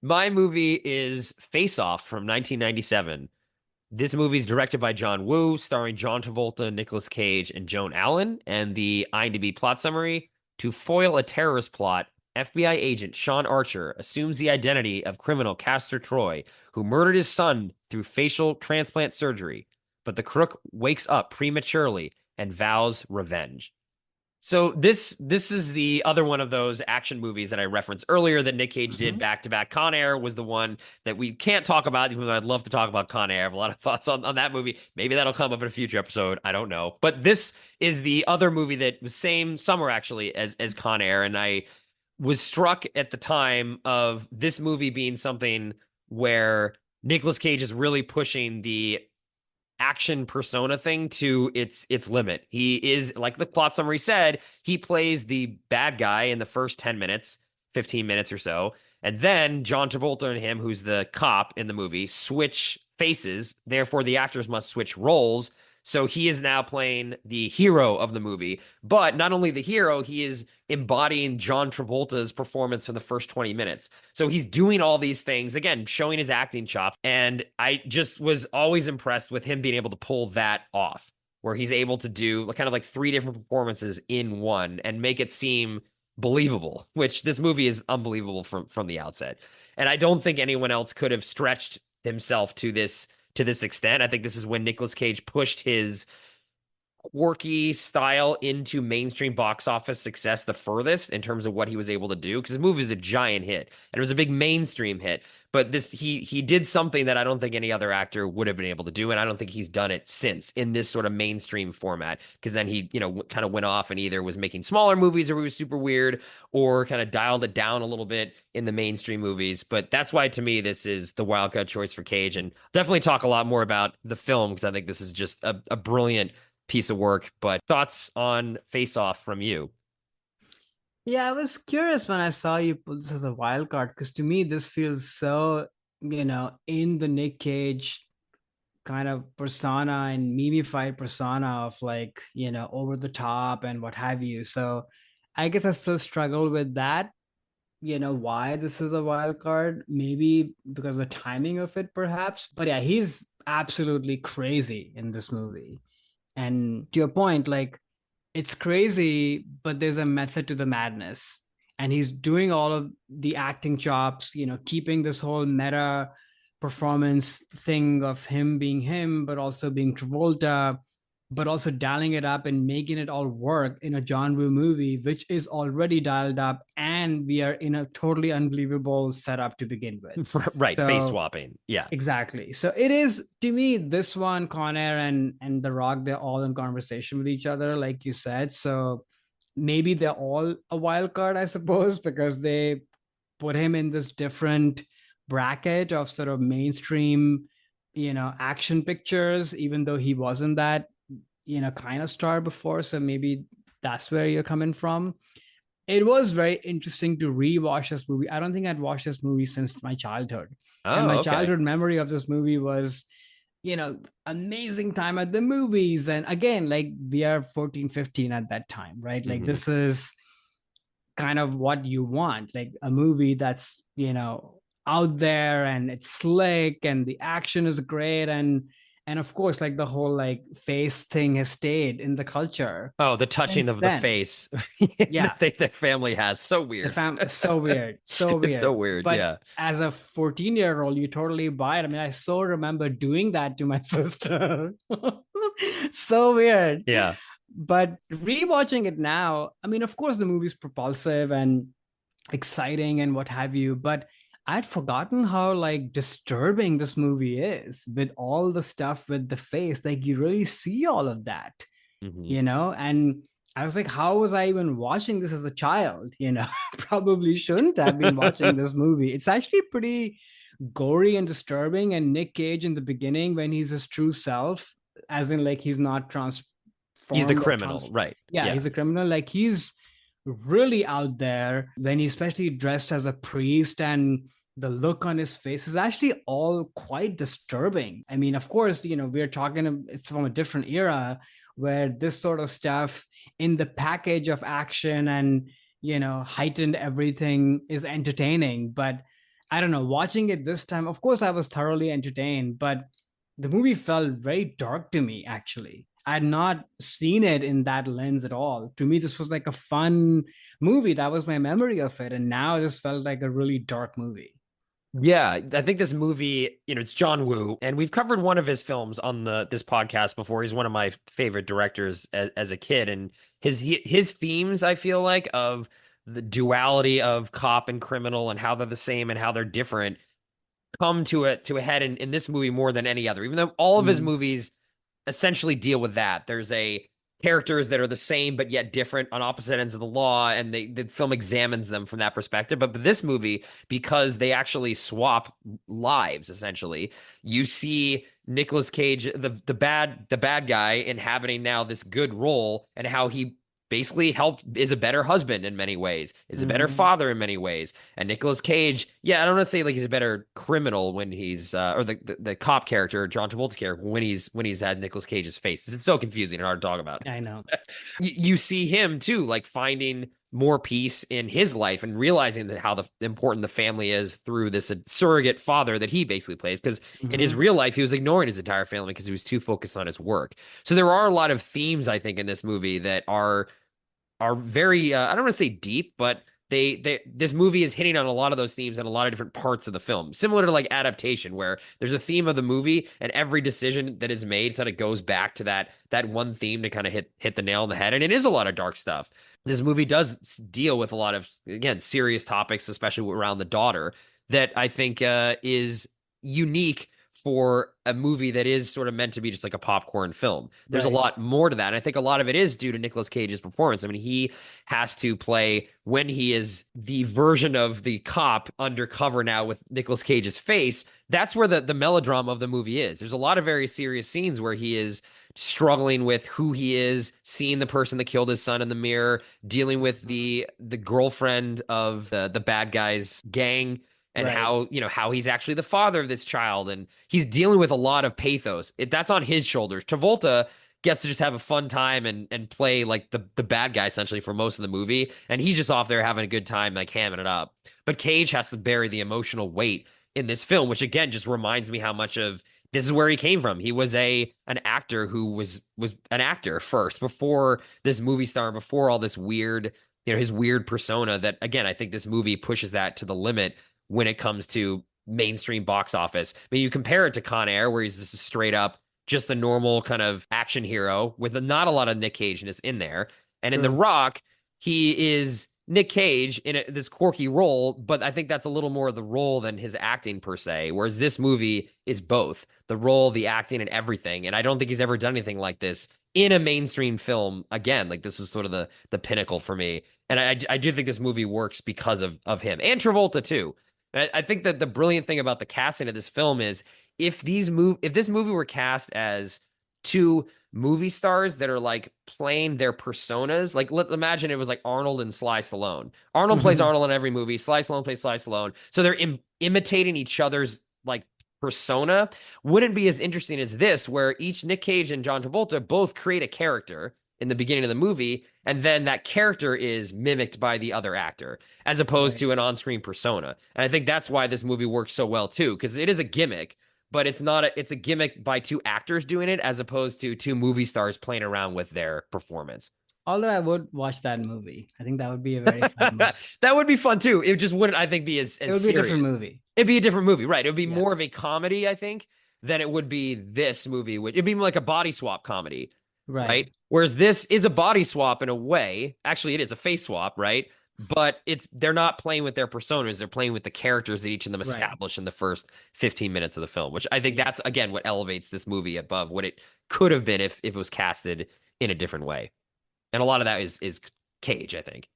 My movie is Face Off from 1997. This movie is directed by John Woo, starring John Travolta, Nicolas Cage, and Joan Allen. And the IMDb plot summary: to foil a terrorist plot, FBI agent Sean Archer assumes the identity of criminal Castor Troy, who murdered his son through facial transplant surgery. But the crook wakes up prematurely and vows revenge. So this is the other one of those action movies that I referenced earlier that Nick Cage did Mhm. back to back. Con Air was the one that we can't talk about, even though I'd love to talk about Con Air. I have a lot of thoughts on that movie. Maybe that'll come up in a future episode. I don't know. But this is the other movie that was same summer actually as Con Air, and I was struck at the time of this movie being something where Nicolas Cage is really pushing the action persona thing to its limit. He is, like the plot summary said, he plays the bad guy in the first 10 minutes, 15 minutes or so. And then John Travolta and him, who's the cop in the movie, switch faces. Therefore, the actors must switch roles. So he is now playing the hero of the movie. But not only the hero, he is embodying John Travolta's performance in the first 20 minutes. So he's doing all these things, again, showing his acting chops. And I just was always impressed with him being able to pull that off, where he's able to do kind of like three different performances in one and make it seem believable, which this movie is unbelievable from the outset. And I don't think anyone else could have stretched himself to this extent. I think this is when Nicolas Cage pushed his quirky style into mainstream box office success the furthest in terms of what he was able to do, because this movie is a giant hit and it was a big mainstream hit. But this he did something that I don't think any other actor would have been able to do, and I don't think he's done it since in this sort of mainstream format, because then he kind of went off and either was making smaller movies or he was super weird, or kind of dialed it down a little bit in the mainstream movies. But that's why to me this is the wildcard choice for Cage, and definitely talk a lot more about the film because I think this is just a brilliant piece of work. But thoughts on Face Off from you? Yeah, I was curious when I saw you put this as a wild card because to me this feels so, in the Nick Cage kind of persona and memeified persona of like, over the top and what have you. So I guess I still struggle with that, why this is a wild card. Maybe because the timing of it, perhaps. But yeah, he's absolutely crazy in this movie. And to your point, like it's crazy, but there's a method to the madness. And he's doing all of the acting chops, keeping this whole meta performance thing of him being him, but also being Travolta, but also dialing it up and making it all work in a John Woo movie, which is already dialed up. And we are in a totally unbelievable setup to begin with. Right, face So swapping. Yeah. exactly. So it is to me this one, Con Air and The Rock, they're all in conversation with each other, like you said. So maybe they're all a wild card, I suppose, because they put him in this different bracket of sort of mainstream, action pictures, even though he wasn't that, kind of star before. So maybe that's where you're coming from. It was very interesting to rewatch this movie. I don't think I'd watched this movie since my childhood. And my Oh, okay. childhood memory of this movie was, amazing time at the movies. And again, like we are 14, 15 at that time, right? Like Hmm. this is kind of what you want, like a movie that's, out there and it's slick and the action is great. And of course, like the whole like face thing has stayed in the culture Oh, the touching since of the then. face that Yeah, their family has. So the weird. fam so weird, so It's so weird. weird. But Yeah. as a 14-year-old, you totally buy it. I mean, I so remember doing that to my sister. So weird. Yeah. But rewatching it now, I mean, of course, the movie's propulsive and exciting and what have you, but I'd forgotten how like disturbing this movie is with all the stuff with the face. Like you really see all of that, Hmm. and I was like, how was I even watching this as a child? Probably shouldn't have been watching this movie. It's actually pretty gory and disturbing. And Nick Cage in the beginning, when he's his true self, as in like he's not He's the transformed or criminal, right? yeah, Yeah. he's a criminal. Like he's really out there when he's especially dressed as a priest, and the look on his face is actually all quite disturbing. I mean, of course, we're talking it's from a different era where this sort of stuff in the package of action and heightened everything is entertaining. But I don't know, watching it this time, of course, I was thoroughly entertained, but the movie felt very dark to me, actually. I had not seen it in that lens at all. To me, this was like a fun movie. That was my memory of it. And now it just felt like a really dark movie. Yeah, I think this movie, it's John Woo, and we've covered one of his films on this podcast before. He's one of my favorite directors as a kid, and his themes, I feel like, of the duality of cop and criminal and how they're the same and how they're different come to a head in this movie more than any other. Even though all of his Mm. movies essentially deal with that. There's a characters that are the same but yet different on opposite ends of the law, and the film examines them from that perspective. But this movie, because they actually swap lives, essentially, you see Nicolas Cage, the bad guy, inhabiting now this good role, and how he basically is a better husband in many ways, is a better Hmm. father in many ways. And Nicolas Cage, yeah, I don't want to say like he's a better criminal when he's or the cop character, John Travolta's character, when he's had Nicolas Cage's face. It's so confusing and hard to talk about. I know. You see him too, like finding more peace in his life and realizing that how important the family is through this surrogate father that he basically plays. Because in his Hmm. real life, he was ignoring his entire family because he was too focused on his work. So there are a lot of themes, I think, in this movie that are very I don't want to say deep, but they this movie is hitting on a lot of those themes in a lot of different parts of the film, similar to like adaptation, where there's a theme of the movie and every decision that is made kind of goes back to that one theme to kind of hit the nail on the head. And it is a lot of dark stuff. This movie does deal with a lot of, again, serious topics, especially around the daughter, that I think is unique for a movie that is sort of meant to be just like a popcorn film. There's a Right. lot more to that. And I think a lot of it is due to Nicolas Cage's performance. I mean, he has to play when he is the version of the cop undercover now with Nicolas Cage's face. That's where the melodrama of the movie is. There's a lot of very serious scenes where he is struggling with who he is, seeing the person that killed his son in the mirror, dealing with the girlfriend of the bad guy's gang, and Right. how he's actually the father of this child, and he's dealing with a lot of pathos. That's on his shoulders. Travolta gets to just have a fun time and play like the bad guy essentially for most of the movie, and he's just off there having a good time, like hamming it up. But Cage has to bear the emotional weight in this film, which again just reminds me how much of this is where he came from. He was an actor who was an actor first before this movie star, before all this weird, his weird persona that, again, I think this movie pushes that to the limit when it comes to mainstream box office. I mean, you compare it to Con Air, where he's just straight up just the normal kind of action hero with not a lot of Nick Cage-ness in there. And in The True. Rock, he is Nick Cage in this quirky role, but I think that's a little more of the role than his acting per se. Whereas this movie is both the role, the acting, and everything. And I don't think he's ever done anything like this in a mainstream film again. Like this was sort of the pinnacle for me. And I do think this movie works because of him and Travolta too. I think that the brilliant thing about the casting of this film is if this movie were cast as two movie stars that are like playing their personas, like let's imagine it was like Arnold and Sly Stallone. Arnold plays Hmm. Arnold in every movie. Sly Stallone plays Sly Stallone. So they're imitating each other's like persona. Wouldn't be as interesting as this, where each Nick Cage and John Travolta both create a character in the beginning of the movie, and then that character is mimicked by the other actor as opposed Right. to an on-screen persona. And I think that's why this movie works so well too, because it is a gimmick, but it's a gimmick by two actors doing it as opposed to two movie stars playing around with their performance. Although I would watch that movie. I think that would be a very fun movie. That would be fun too. It just wouldn't, I think, be as It as would be a different serious. movie. It'd be a different movie, right? It would be Yeah. more of a comedy, I think, than it would be this movie. It'd be like a body swap comedy, Right. right? Whereas this is a body swap in a way. Actually, it is a face swap, right? But they're not playing with their personas. They're playing with the characters that each of them Right. establish in the first 15 minutes of the film, which I think Yeah. that's again what elevates this movie above what it could have been if it was casted in a different way. And a lot of that is Cage, I think.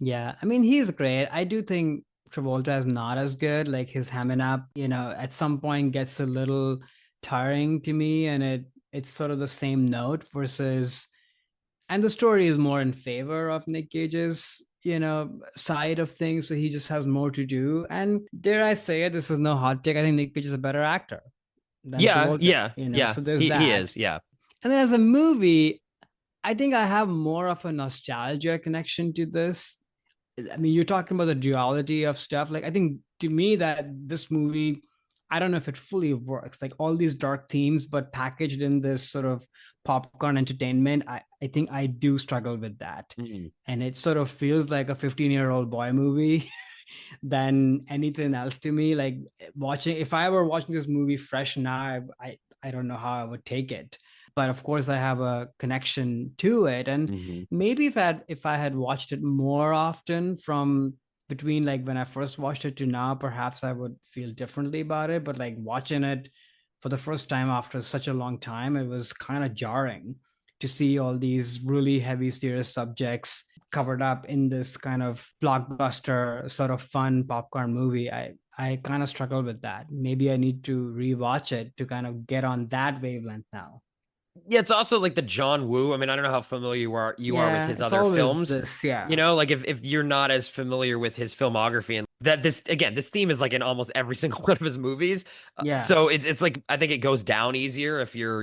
Yeah. I mean, he's great. I do think Travolta is not as good. Like his hamming up, at some point gets a little tiring to me, and it's sort of the same note versus, and the story is more in favor of Nick Cage's, side of things. So he just has more to do. And dare I say it, this is no hot take. I think Nick Cage is a better actor than Yeah, Travolta, yeah, yeah. so there's He that. is, yeah. And then as a movie, I think I have more of a nostalgia connection to this. I mean, you're talking about the duality of stuff. Like, I think to me, that this movie, I don't know if it fully works. Like all these dark themes, but packaged in this sort of popcorn entertainment. I think I do struggle with that. Mm. And it sort of feels like a 15-year-old boy movie than anything else to me. Like watching, if I were watching this movie fresh now, I don't know how I would take it. But of course, I have a connection to it, and Hmm. maybe if I had watched it more often from between like when I first watched it to now, perhaps I would feel differently about it. But like watching it for the first time after such a long time, it was kind of jarring to see all these really heavy, serious subjects covered up in this kind of blockbuster sort of fun popcorn movie. I kind of struggle with that. Maybe I need to rewatch it to kind of get on that wavelength now. Yeah, it's also like the John Woo. I mean, I don't know how familiar you are with Yeah, his it's other always films. this. Yeah. You know, like if you're not as familiar with his filmography and that this again, this theme is like in almost every single one of his movies. Yeah. So it's like I think it goes down easier if you're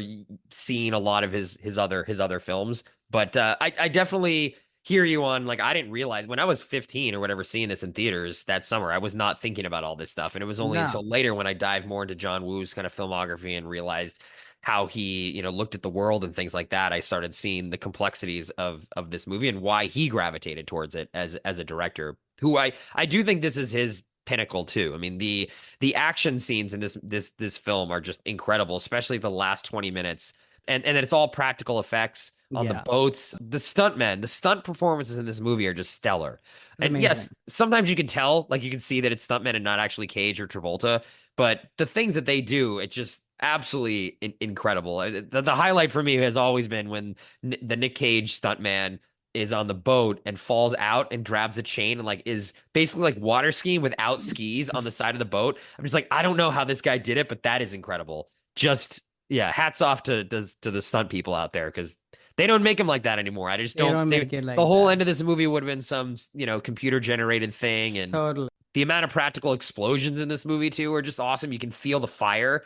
seeing a lot of his other films. But I definitely hear you on like I didn't realize when I was 15 or whatever seeing this in theaters that summer, I was not thinking about all this stuff. And it was only No, until later when I dived more into John Woo's kind of filmography and realized how he, looked at the world and things like that, I started seeing the complexities of this movie and why he gravitated towards it as a director. Who I do think this is his pinnacle too. I mean, the action scenes in this film are just incredible, especially the last 20 minutes. And then it's all practical effects on the yeah, boats. The stunt performances in this movie are just stellar. it's And yes, amazing. sometimes you can tell, like you can see that it's stuntmen and not actually Cage or Travolta, but the things that they do, it just absolutely incredible. The highlight for me has always been when the Nick Cage stuntman is on the boat and falls out and grabs a chain and like is basically like water skiing without skis on the side of the boat. I'm just like, I don't know how this guy did it, but that is incredible. Just yeah, hats off to the stunt people out there because they don't make them like that anymore. I just They don't. don't make it The like whole that. end of this movie would have been some computer generated thing, and Totally, the amount of practical explosions in this movie too are just awesome. You can feel the fire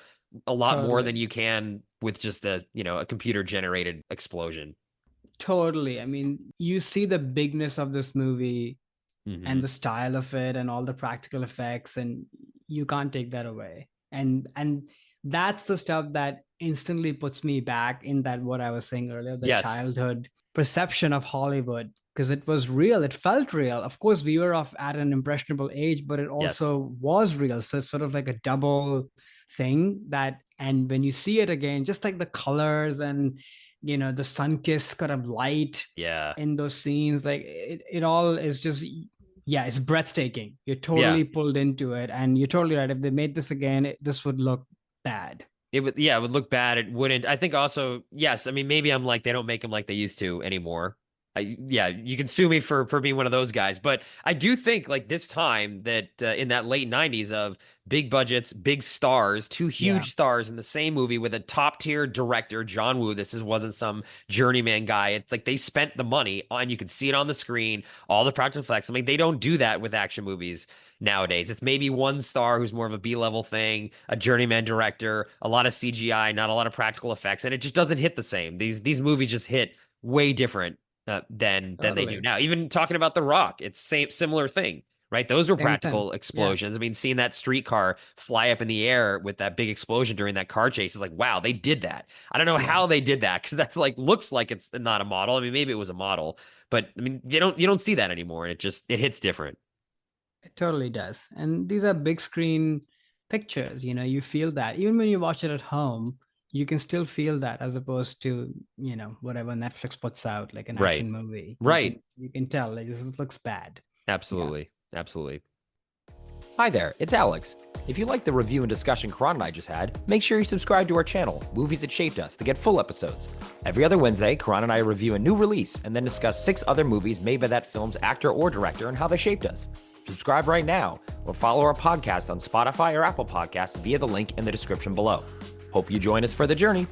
a lot more than totally, you can with just a computer generated explosion. totally. I mean, you see the bigness of this movie and Hmm. the style of it and all the practical effects, and you can't take that away. And that's the stuff that instantly puts me back in that what I was saying earlier, the Yes. childhood perception of Hollywood, because it was real, it felt real. Of course, we were of at an impressionable age, but it Yes. also was real. So it's sort of like a double thing that, and when you see it again, just like the colors and the sun-kissed kind of light Yeah. in those scenes, like it all is just, yeah, it's breathtaking. You're Yeah. totally pulled into it, and you're totally right. If they made this again, this would look bad. It would look bad. It wouldn't. I think also, yes, I mean maybe I'm like they don't make them like they used to anymore. Yeah, you can sue me for being one of those guys, but I do think like this time that in that late 90s of big budgets, big stars, two Yeah, huge stars in the same movie with a top tier director, John Woo. Wasn't some journeyman guy. It's like they spent the money and you could see it on the screen, all the practical effects. I mean, they don't do that with action movies nowadays. It's maybe one star who's more of a B-level thing, a journeyman director, a lot of CGI, not a lot of practical effects, and it just doesn't hit the same. These movies just hit way different than they do totally. now. Even talking about The Rock, it's similar thing, right? Those were Same thing. practical Yeah, explosions. I mean, seeing that streetcar fly up in the air with that big explosion during that car chase is like, wow, they did that. I don't know yeah, how they did that because that like looks like it's not a model. I mean, maybe it was a model, but I mean, you don't see that anymore, and it hits different. it totally does. And these are big screen pictures. You feel that even when you watch it at home, you can still feel that, as opposed to whatever Netflix puts out, like an Right. action movie. You Right. can you can tell like this looks bad. Yeah. Absolutely. Absolutely. Hi there, it's Alex. If you like the review and discussion Karan and I just had, make sure you subscribe to our channel, Movies That Shaped Us, to get full episodes. Every other Wednesday, Karan and I review a new release and then discuss 6 other movies made by that film's actor or director and how they shaped us. Subscribe right now or follow our podcast on Spotify or Apple Podcasts via the link in the description below. Hope you join us for the journey.